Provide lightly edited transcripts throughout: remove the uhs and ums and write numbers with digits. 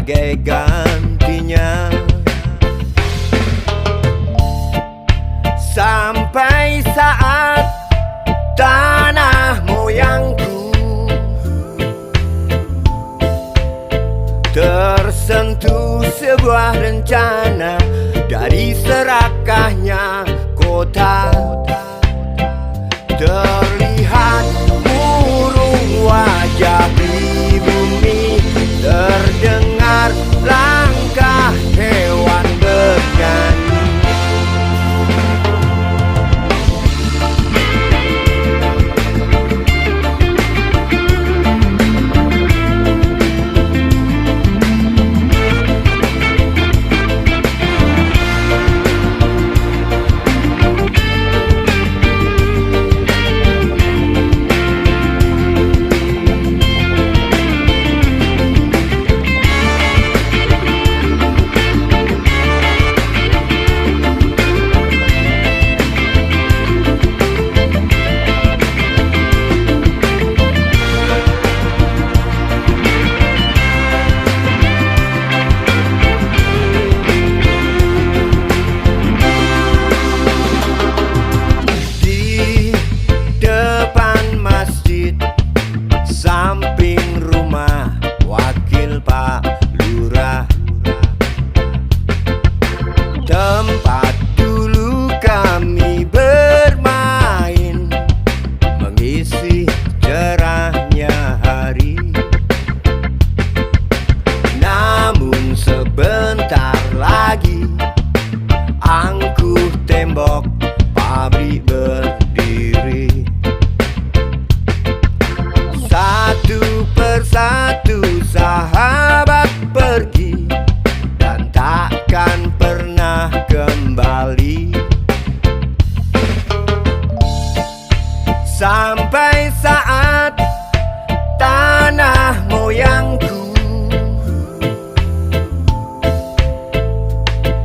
sebagai gantinya. Sampai saat tanah moyangku tersentuh sebuah rencana dari serakahnya kota. Terlihat murung wajah di bumi, terdengar langkah hewan bernyanyi. Samping rumah wakil Pak Lurah, tempat dulu kami bermain, mengisi cerahnya hari. Namun sebentar lagi angkuh tembok pabrik berdiri. Satu persatu sahabat pergi dan takkan pernah kembali. Sampai saat tanah moyangku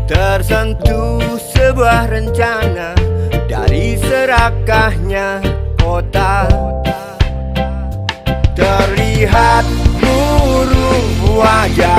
tersentuh sebuah rencana dari serakahnya kota. Terlihat murung wajah